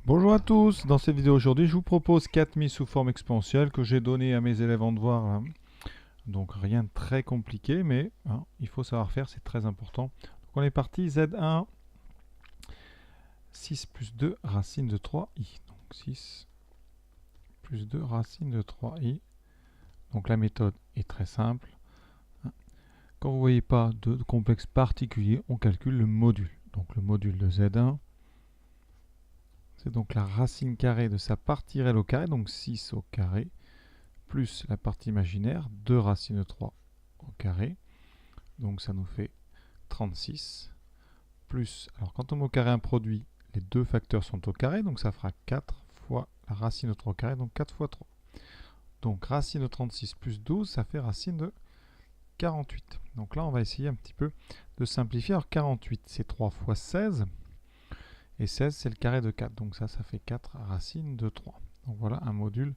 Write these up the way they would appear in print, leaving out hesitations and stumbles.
Bonjour à tous, dans cette vidéo aujourd'hui je vous propose 4 mises sous forme exponentielle que j'ai données à mes élèves en devoir là. Donc rien de très compliqué mais il faut savoir faire, c'est très important. Donc on est parti, Z1, 6 plus 2 racine de 3i. Donc 6 plus 2 racine de 3i. Donc la méthode est très simple. Quand vous ne voyez pas de complexe particulier, on calcule le module. Donc le module de Z1, c'est donc la racine carrée de sa partie réelle au carré, donc 6 au carré, plus la partie imaginaire, 2 racine de 3 au carré. Donc ça nous fait 36. Plus, alors quand on met au carré un produit, les deux facteurs sont au carré, donc ça fera 4 fois la racine de 3 au carré, donc 4 fois 3. Donc racine de 36 plus 12, ça fait racine de 48. Donc là, on va essayer un petit peu de simplifier. Alors 48, c'est 3 fois 16. Et 16, c'est le carré de 4. Donc ça fait 4 racines de 3. Donc voilà un module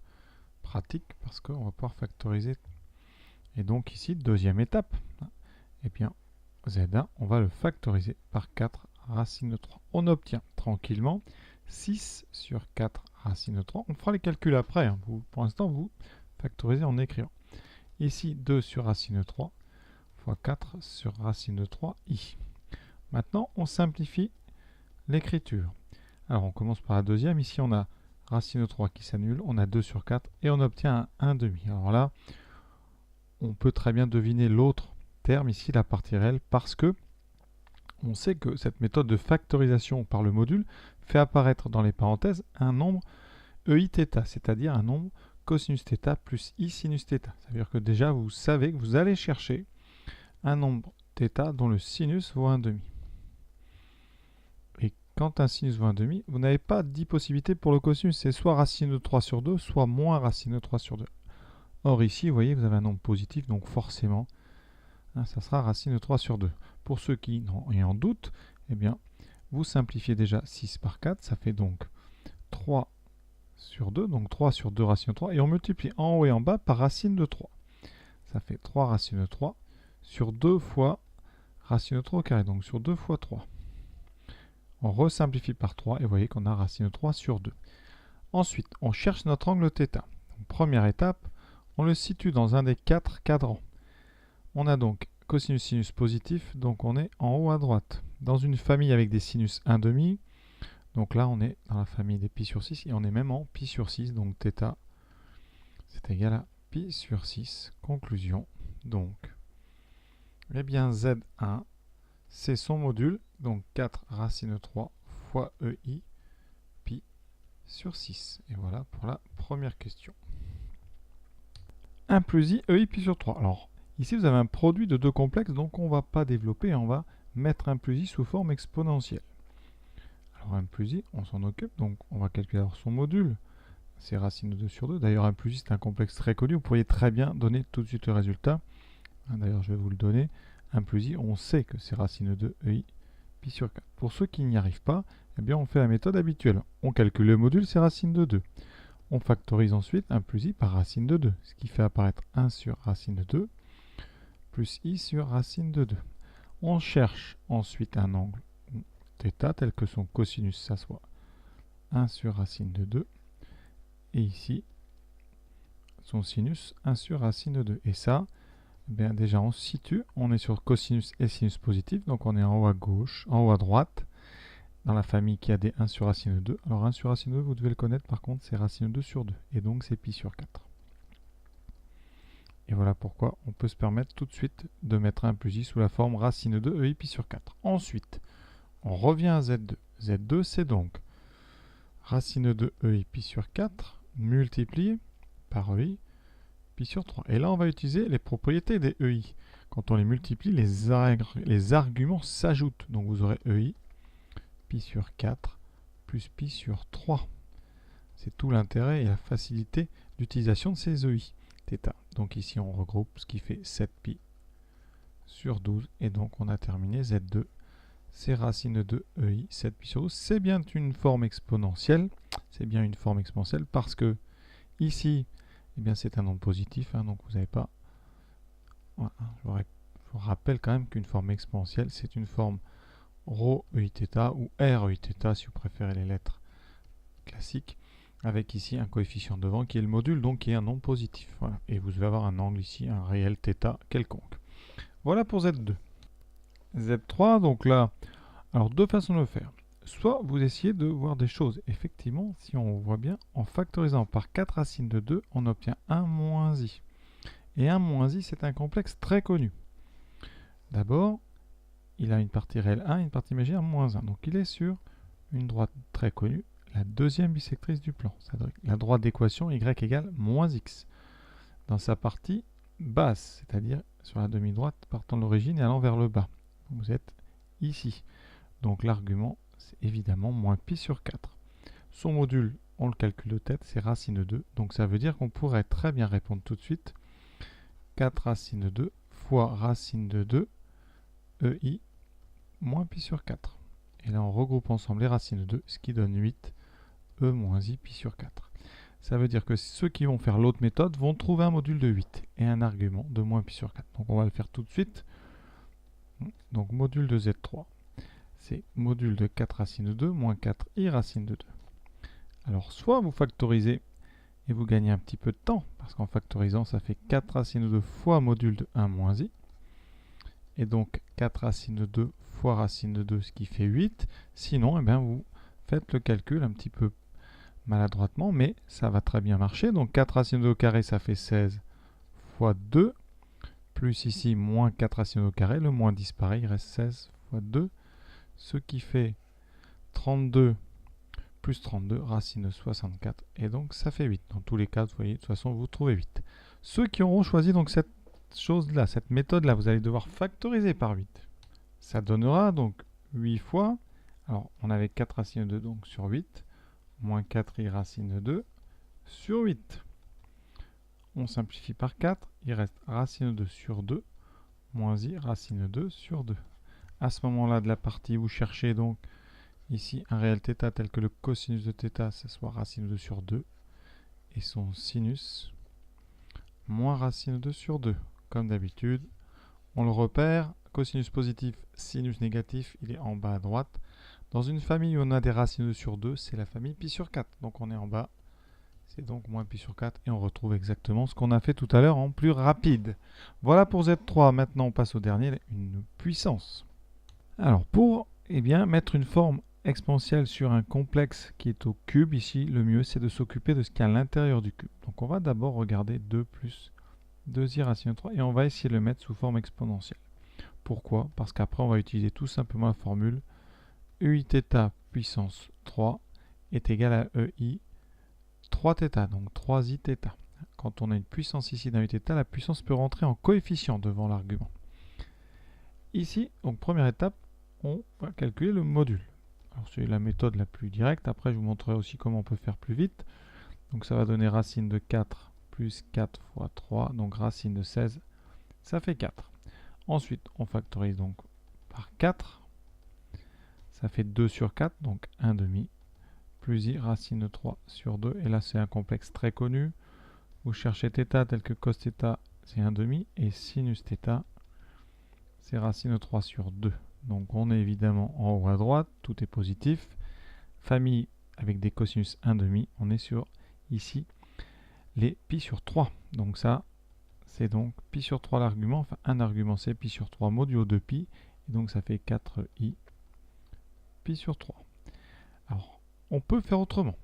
pratique parce qu'on va pouvoir factoriser. Et donc ici, deuxième étape, eh bien, Z1, on va le factoriser par 4 racines de 3. On obtient tranquillement 6 sur 4 racines de 3. On fera les calculs après. Pour l'instant, vous factorisez en écrivant. Ici, 2 sur racine de 3 fois 4 sur racine de 3 i. Maintenant, on simplifie l'écriture. Alors, on commence par la deuxième. Ici, on a racine de 3 qui s'annule. On a 2 sur 4 et on obtient un 1,5. Alors là, on peut très bien deviner l'autre terme ici, la partie réelle, parce que on sait que cette méthode de factorisation par le module fait apparaître dans les parenthèses un nombre EIθ, c'est-à-dire un nombre cosinus θ plus I sinus θ. Ça veut dire que déjà, vous savez que vous allez chercher un nombre θ dont le sinus vaut 1,5. Et quand un sinus vaut 1,5, vous n'avez pas 10 possibilités pour le cosinus. C'est soit racine de 3 sur 2, soit moins racine de 3 sur 2. Or ici, vous voyez, vous avez un nombre positif, donc forcément, ça sera racine de 3 sur 2. Pour ceux qui en doutent, eh bien, vous simplifiez déjà 6 par 4, ça fait donc 3 sur 2, donc 3 sur 2 racine de 3, et on multiplie en haut et en bas par racine de 3. Ça fait 3 racine de 3 sur 2 fois racine de 3 au carré, donc sur 2 fois 3. On resimplifie par 3 et vous voyez qu'on a racine de 3 sur 2. Ensuite, on cherche notre angle θ. Donc, première étape, on le situe dans un des 4 cadrans. On a donc cosinus sinus positif, donc on est en haut à droite. Dans une famille avec des sinus 1,5, donc là on est dans la famille des pi sur 6 et on est même en pi sur 6, donc θ c'est égal à pi sur 6. Conclusion, donc, eh bien Z1, c'est son module, donc 4 racine de 3 fois EI pi sur 6. Et voilà pour la première question. 1 plus I, EI pi sur 3. Alors, ici, vous avez un produit de deux complexes, donc on ne va pas développer, on va mettre 1 plus I sous forme exponentielle. Alors 1 plus I, on s'en occupe, donc on va calculer alors son module. C'est racine de 2 sur 2. D'ailleurs, 1 plus I, c'est un complexe très connu. Vous pourriez très bien donner tout de suite le résultat. D'ailleurs, je vais vous le donner. 1 plus I, on sait que c'est racine de 2 EI pi sur 4. Pour ceux qui n'y arrivent pas, eh bien, on fait la méthode habituelle. On calcule le module, c'est racine de 2. On factorise ensuite 1 plus I par racine de 2, ce qui fait apparaître 1 sur racine de 2 plus I sur racine de 2. On cherche ensuite un angle θ tel que son cosinus, ça soit 1 sur racine de 2. Et ici, son sinus 1 sur racine de 2. Et ça, eh bien déjà on se situe, on est sur cosinus et sinus positif, donc on est en haut à gauche, en haut à droite, dans la famille qui a des 1 sur racine de 2. Alors 1 sur racine de 2, vous devez le connaître, par contre, c'est racine de 2 sur 2. Et donc c'est pi sur 4. Et voilà pourquoi on peut se permettre tout de suite de mettre 1 plus I sous la forme racine de 2 EI pi sur 4. Ensuite, on revient à Z2. Z2, c'est donc racine de 2 EI pi sur 4 multiplié par EI pi sur 3. Et là, on va utiliser les propriétés des EI. Quand on les multiplie, les arguments s'ajoutent. Donc vous aurez EI pi sur 4 plus pi sur 3. C'est tout l'intérêt et la facilité d'utilisation de ces EI. θ. Donc ici, on regroupe ce qui fait 7pi sur 12. Et donc, on a terminé Z2. C'est racine de 2 EI, 7pi sur 12. C'est bien une forme exponentielle. C'est bien une forme exponentielle parce que ici, eh bien, c'est un nombre positif. Donc, vous n'avez pas... Voilà, je vous rappelle quand même qu'une forme exponentielle, c'est une forme ρ EIθ ou R EIθ si vous préférez les lettres classique, avec ici un coefficient devant qui est le module, donc qui est un nombre positif. Voilà. Et vous devez avoir un angle ici, un réel θ quelconque. Voilà pour Z2. Z3, donc là, alors deux façons de le faire. Soit vous essayez de voir des choses. Effectivement, si on voit bien, en factorisant par 4 racines de 2, on obtient 1 moins i. Et 1 moins i, c'est un complexe très connu. D'abord, il a une partie réelle 1 et une partie imaginaire moins 1. Donc il est sur une droite très connue, la deuxième bisectrice du plan. La droite d'équation y égale moins x. Dans sa partie basse, c'est-à-dire sur la demi-droite partant de l'origine et allant vers le bas. Vous êtes ici. Donc l'argument, c'est évidemment moins pi sur 4. Son module, on le calcule de tête, c'est racine de 2. Donc ça veut dire qu'on pourrait très bien répondre tout de suite 4 racine de 2 fois racine de 2 EI moins pi sur 4. Et là, on regroupe ensemble les racines de 2, ce qui donne 8 E moins I pi sur 4. Ça veut dire que ceux qui vont faire l'autre méthode vont trouver un module de 8 et un argument de moins pi sur 4. Donc on va le faire tout de suite. Donc module de Z3, c'est module de 4 racine de 2 moins 4i racine de 2. Alors soit vous factorisez et vous gagnez un petit peu de temps, parce qu'en factorisant, ça fait 4 racine de 2 fois module de 1 moins i. Et donc 4 racine de 2 fois racine de 2, ce qui fait 8. Sinon, eh bien, vous faites le calcul un petit peu maladroitement, mais ça va très bien marcher. Donc 4 racine de 2 au carré, ça fait 16 fois 2. Plus ici, moins 4 racine de 2 au carré. Le moins disparaît, il reste 16 fois 2. Ce qui fait 32 plus 32, racine de 64. Et donc ça fait 8. Dans tous les cas, vous voyez, de toute façon, vous trouvez 8. Ceux qui auront choisi donc cette chose-là, cette méthode-là, vous allez devoir factoriser par 8. Ça donnera donc 8 fois, alors on avait 4 racines de 2 donc sur 8, moins 4i racine de 2 sur 8. On simplifie par 4, il reste racine de 2 sur 2, moins i racine de 2 sur 2. À ce moment-là de la partie, vous cherchez donc ici un réel θ tel que le cosinus de θ, ce soit racine de 2 sur 2, et son sinus moins racine de 2 sur 2. Comme d'habitude, on le repère, cosinus positif, sinus négatif, il est en bas à droite. Dans une famille où on a des racines de 2 sur 2, c'est la famille pi sur 4. Donc on est en bas, c'est donc moins pi sur 4, et on retrouve exactement ce qu'on a fait tout à l'heure en plus rapide. Voilà pour Z3, maintenant on passe au dernier, une puissance. Alors pour mettre une forme exponentielle sur un complexe qui est au cube, ici le mieux c'est de s'occuper de ce qu'il y a à l'intérieur du cube. Donc on va d'abord regarder 2 plus 2i racine de 3 et on va essayer de le mettre sous forme exponentielle. Pourquoi? Parce qu'après on va utiliser tout simplement la formule uiθ puissance 3 est égal à ei 3θ, donc 3iθ. Quand on a une puissance ici d'un uθ, la puissance peut rentrer en coefficient devant l'argument. Ici, donc première étape, on va calculer le module. Alors c'est la méthode la plus directe, après je vous montrerai aussi comment on peut faire plus vite. Donc ça va donner racine de 4 plus 4 fois 3, donc racine de 16, ça fait 4. Ensuite, on factorise donc par 4, ça fait 2 sur 4, donc 1 demi, plus i racine de 3 sur 2, et là c'est un complexe très connu. Vous cherchez θ tel que cos θ, c'est 1 demi, et sinus θ, c'est racine de 3 sur 2. Donc on est évidemment en haut à droite, tout est positif. Famille avec des cosinus 1 demi, on est sur ici les pi sur 3. Donc ça, c'est donc pi sur 3 l'argument, enfin un argument c'est pi sur 3 modulo 2 pi, et donc ça fait 4i pi sur 3. Alors, on peut faire autrement.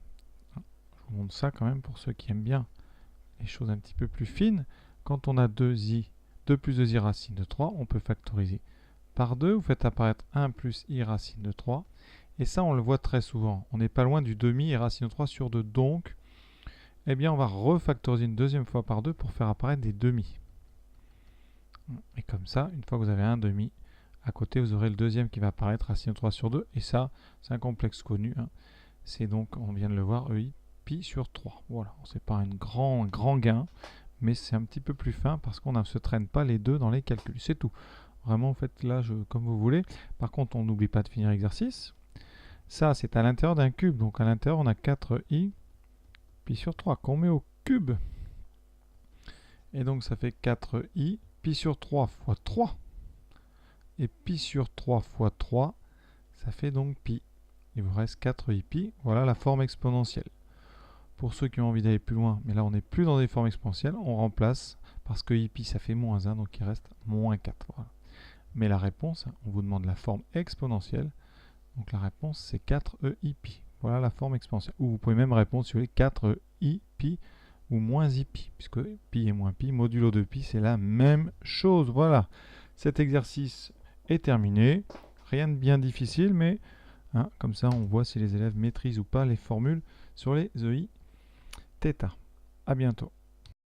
Je vous montre ça quand même pour ceux qui aiment bien les choses un petit peu plus fines. Quand on a 2 plus 2i racine de 3, on peut factoriser par 2, vous faites apparaître 1 plus i racine de 3, et ça on le voit très souvent. On n'est pas loin du demi et racine de 3 sur 2, donc eh bien on va refactoriser une deuxième fois par 2 pour faire apparaître des demi. Et comme ça, une fois que vous avez un demi, à côté vous aurez le deuxième qui va apparaître, racine de 3 sur 2, et ça c'est un complexe connu, hein. C'est donc, on vient de le voir, ei pi sur 3. Voilà, c'est pas un grand gain, mais c'est un petit peu plus fin parce qu'on ne se traîne pas les deux dans les calculs, c'est tout. Vraiment, faites là comme vous voulez. Par contre, on n'oublie pas de finir l'exercice. Ça, c'est à l'intérieur d'un cube. Donc, à l'intérieur, on a 4i pi sur 3 qu'on met au cube. Et donc, ça fait 4i pi sur 3 fois 3. Et pi sur 3 fois 3, ça fait donc pi. il vous reste 4 pi. Voilà la forme exponentielle. Pour ceux qui ont envie d'aller plus loin, mais là on n'est plus dans des formes exponentielles, on remplace, parce que pi ça fait moins 1, donc il reste moins 4. Voilà. Mais la réponse, on vous demande la forme exponentielle, donc la réponse c'est 4 pi. Voilà la forme exponentielle. Ou vous pouvez même répondre sur les 4 pi ou moins pi, puisque pi et moins pi, modulo de pi, c'est la même chose. Voilà, cet exercice est terminé. Rien de bien difficile, mais comme ça on voit si les élèves maîtrisent ou pas les formules sur les EI θ. À bientôt.